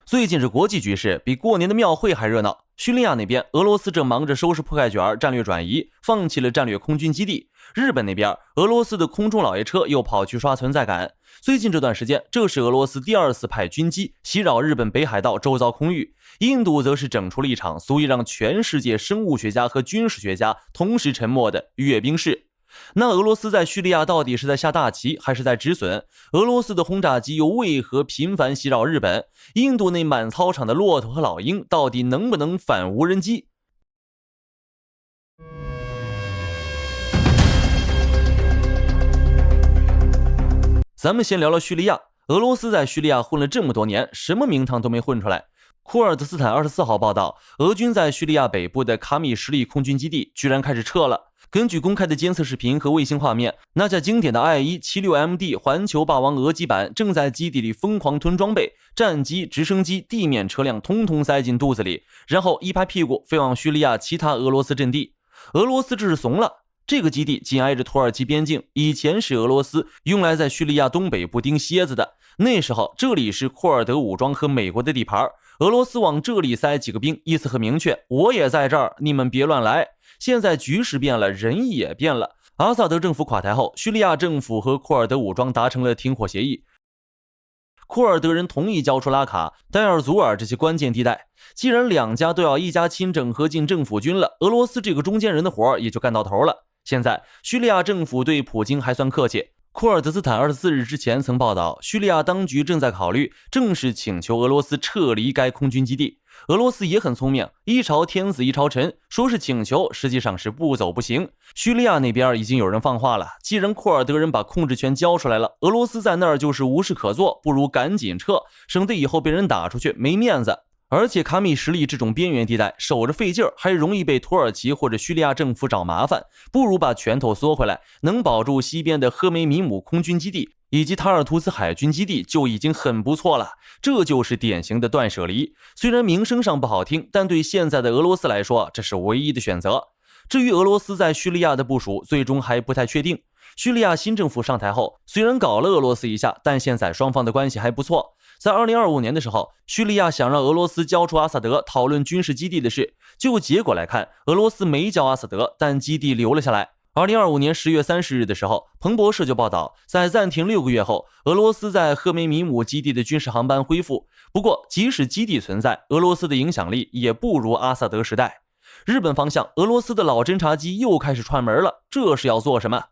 最近这国际局势比过年的庙会还热闹。叙利亚那边，俄罗斯正忙着收拾破盖卷，战略转移，放弃了战略空军基地。日本那边，俄罗斯的空中老爷车又跑去刷存在感。最近这段时间，这是俄罗斯第二次派军机袭扰日本北海道周遭空域。印度则是整出了一场足以让全世界生物学家和军事学家同时沉默的阅兵式。那俄罗斯在叙利亚到底是在下大棋还是在止损？俄罗斯的轰炸机又为何频繁袭扰日本？印度那满操场的骆驼和老鹰到底能不能反无人机？咱们先聊聊叙利亚。俄罗斯在叙利亚混了这么多年，什么名堂都没混出来。库尔德斯坦24号报道，俄军在叙利亚北部的卡米什利空军基地居然开始撤了。根据公开的监测视频和卫星画面，那架经典的 I-176MD 环球霸王俄机版正在基地里疯狂吞装备，战机、直升机、地面车辆通通塞进肚子里，然后一拍屁股飞往叙利亚其他俄罗斯阵地。俄罗斯这是怂了。这个基地紧挨着土耳其边境，以前是俄罗斯用来在叙利亚东北部钉蝎子的。那时候这里是库尔德武装和美国的地盘，俄罗斯往这里塞几个兵，意思很明确，我也在这儿，你们别乱来。现在局势变了，人也变了。阿萨德政府垮台后，叙利亚政府和库尔德武装达成了停火协议，库尔德人同意交出拉卡、代尔祖尔这些关键地带。既然两家都要一家亲整合进政府军了，俄罗斯这个中间人的活也就干到头了。现在叙利亚政府对普京还算客气，库尔德斯坦24日之前曾报道，叙利亚当局正在考虑正式请求俄罗斯撤离该空军基地。俄罗斯也很聪明，一朝天子一朝臣，说是请求，实际上是不走不行。叙利亚那边已经有人放话了，既然库尔德人把控制权交出来了，俄罗斯在那儿就是无事可做，不如赶紧撤，省得以后被人打出去没面子。而且卡米什利这种边缘地带守着费劲儿，还容易被土耳其或者叙利亚政府找麻烦，不如把拳头缩回来，能保住西边的赫梅米姆空军基地以及塔尔图斯海军基地就已经很不错了。这就是典型的断舍离，虽然名声上不好听，但对现在的俄罗斯来说，这是唯一的选择。至于俄罗斯在叙利亚的部署，最终还不太确定。叙利亚新政府上台后，虽然搞了俄罗斯一下，但现在双方的关系还不错。在2025年的时候，叙利亚想让俄罗斯交出阿萨德，讨论军事基地的事。就结果来看，俄罗斯没交阿萨德，但基地留了下来。2025年10月30日的时候，彭博社就报道，在暂停6个月后，俄罗斯在赫梅米姆基地的军事航班恢复。不过，即使基地存在，俄罗斯的影响力也不如阿萨德时代。日本方向，俄罗斯的老侦察机又开始串门了，这是要做什么？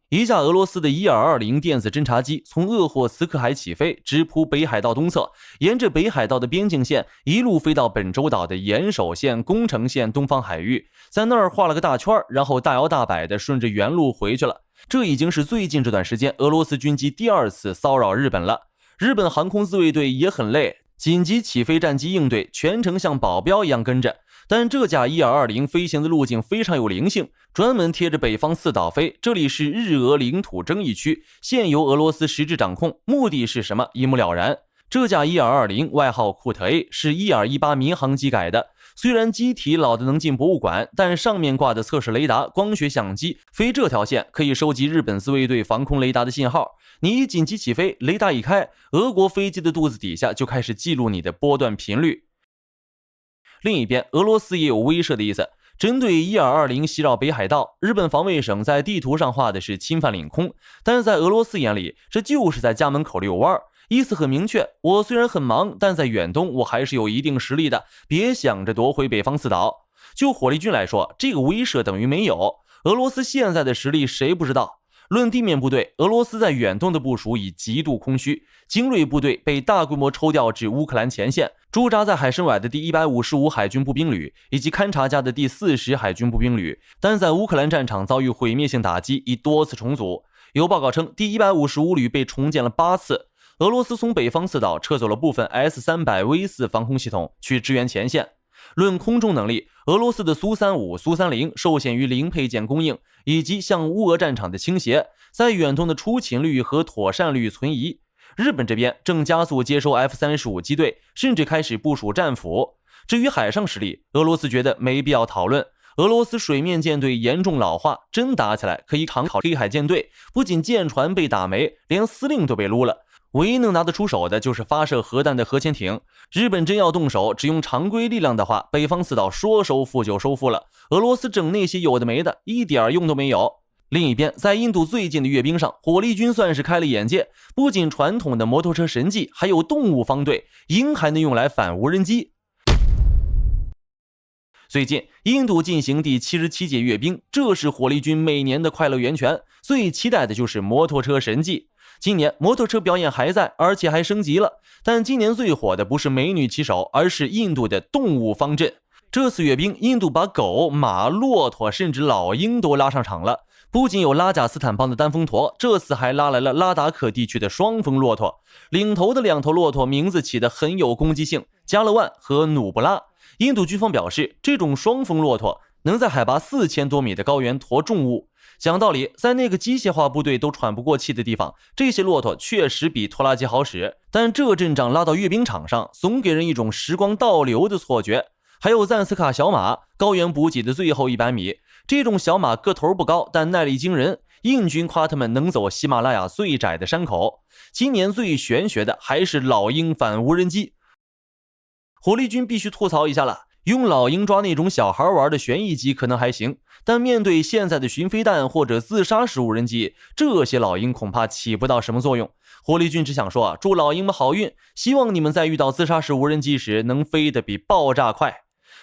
一架俄罗斯的伊尔20电子侦察机从鄂霍次克海起飞，直扑北海道东侧，沿着北海道的边境线一路飞到本州岛的岩手县、宫城县东方海域，在那儿画了个大圈，然后大摇大摆地顺着原路回去了。这已经是最近这段时间俄罗斯军机第二次骚扰日本了。日本航空自卫队也很累，紧急起飞战机应对，全程像保镖一样跟着。但这架伊尔20飞行的路径非常有灵性，专门贴着北方四岛飞，这里是日俄领土争议区，现由俄罗斯实质掌控，目的是什么一目了然。这架伊尔20外号库特 A 是伊尔18民航机改的，虽然机体老的能进博物馆，但上面挂的测试雷达、光学相机，飞这条线可以收集日本自卫队防空雷达的信号。你一紧急起飞，雷达一开，俄国飞机的肚子底下就开始记录你的波段频率。另一边，俄罗斯也有威慑的意思。针对伊尔20袭扰北海道，日本防卫省在地图上画的是侵犯领空，但是在俄罗斯眼里，这就是在家门口遛弯，意思很明确，我虽然很忙，但在远东我还是有一定实力的，别想着夺回北方四岛。就火力军来说，这个威慑等于没有。俄罗斯现在的实力谁不知道？论地面部队，俄罗斯在远东的部署已极度空虚，精锐部队被大规模抽调至乌克兰前线，驻扎在海参崴的第155海军步兵旅以及勘察加的第40海军步兵旅，但在乌克兰战场遭遇毁灭性打击，已多次重组。有报告称，第155旅被重建了8次。俄罗斯从北方四岛撤走了部分 S-300V4 防空系统去支援前线。论空中能力，俄罗斯的苏35、苏30受限于零配件供应以及向乌俄战场的倾斜，在远东的出勤率和妥善率存疑。日本这边正加速接收 F-35机队，甚至开始部署战斧。至于海上实力，俄罗斯觉得没必要讨论。俄罗斯水面舰队严重老化，真打起来可以扛黑海舰队，不仅舰船被打没，连司令都被撸了。唯一能拿得出手的就是发射核弹的核潜艇。日本真要动手，只用常规力量的话，北方四岛说收复就收复了。俄罗斯整那些有的没的，一点用都没有。另一边，在印度最近的阅兵上，火力军算是开了眼界，不仅传统的摩托车神技，还有动物方队，鹰还能用来反无人机。最近，印度进行第77届阅兵，这是火力军每年的快乐源泉，最期待的就是摩托车神技。今年摩托车表演还在，而且还升级了，但今年最火的不是美女骑手，而是印度的动物方阵。这次阅兵，印度把狗、马、骆驼甚至老鹰都拉上场了。不仅有拉贾斯坦邦的单峰驼，这次还拉来了拉达克地区的双峰骆驼。领头的2头骆驼名字起得很有攻击性，加勒万和努布拉。印度军方表示，这种双峰骆驼能在海拔4000多米的高原驮重物。讲道理，在那个机械化部队都喘不过气的地方，这些骆驼确实比拖拉机好使。但这阵仗拉到阅兵场上，总给人一种时光倒流的错觉。还有赞斯卡小马，高原补给的最后100米。这种小马个头不高，但耐力惊人。印军夸他们能走喜马拉雅最窄的山口。今年最玄学的还是老鹰反无人机。火力军必须吐槽一下了，用老鹰抓那种小孩玩的旋翼机可能还行，但面对现在的巡飞弹或者自杀式无人机，这些老鹰恐怕起不到什么作用。火力军只想说祝老鹰们好运，希望你们在遇到自杀式无人机时能飞得比爆炸快。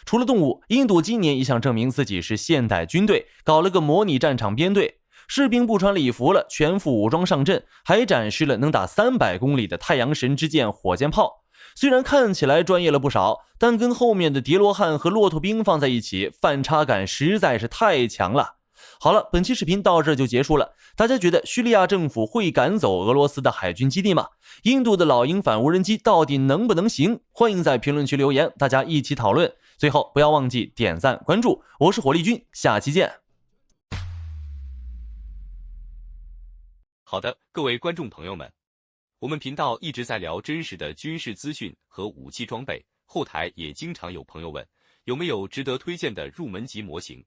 除了动物，印度今年也想证明自己是现代军队，搞了个模拟战场编队，士兵不穿礼服了，全副武装上阵，还展示了能打300公里的太阳神之箭火箭炮。虽然看起来专业了不少，但跟后面的叠罗汉和骆驼兵放在一起，反差感实在是太强了。好了，本期视频到这就结束了。大家觉得叙利亚政府会赶走俄罗斯的海军基地吗？印度的老鹰反无人机到底能不能行？欢迎在评论区留言，大家一起讨论。最后不要忘记点赞关注，我是火力军，下期见。好的，各位观众朋友们，我们频道一直在聊真实的军事资讯和武器装备，后台也经常有朋友问有没有值得推荐的入门级模型。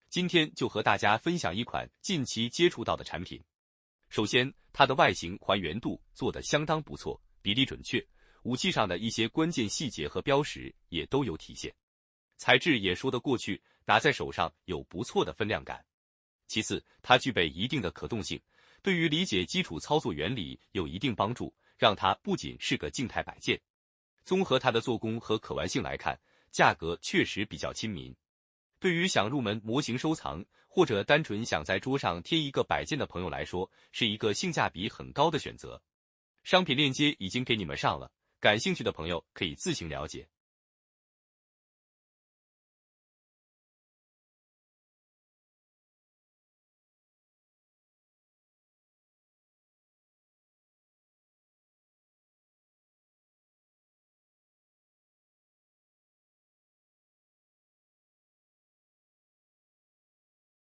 今天就和大家分享一款近期接触到的产品。首先，它的外形还原度做得相当不错，比例准确，武器上的一些关键细节和标识也都有体现，材质也说得过去，拿在手上有不错的分量感。其次，它具备一定的可动性，对于理解基础操作原理有一定帮助，让它不仅是个静态摆件。综合它的做工和可玩性来看，价格确实比较亲民。对于想入门模型收藏，或者单纯想在桌上贴一个摆件的朋友来说，是一个性价比很高的选择。商品链接已经给你们上了，感兴趣的朋友可以自行了解。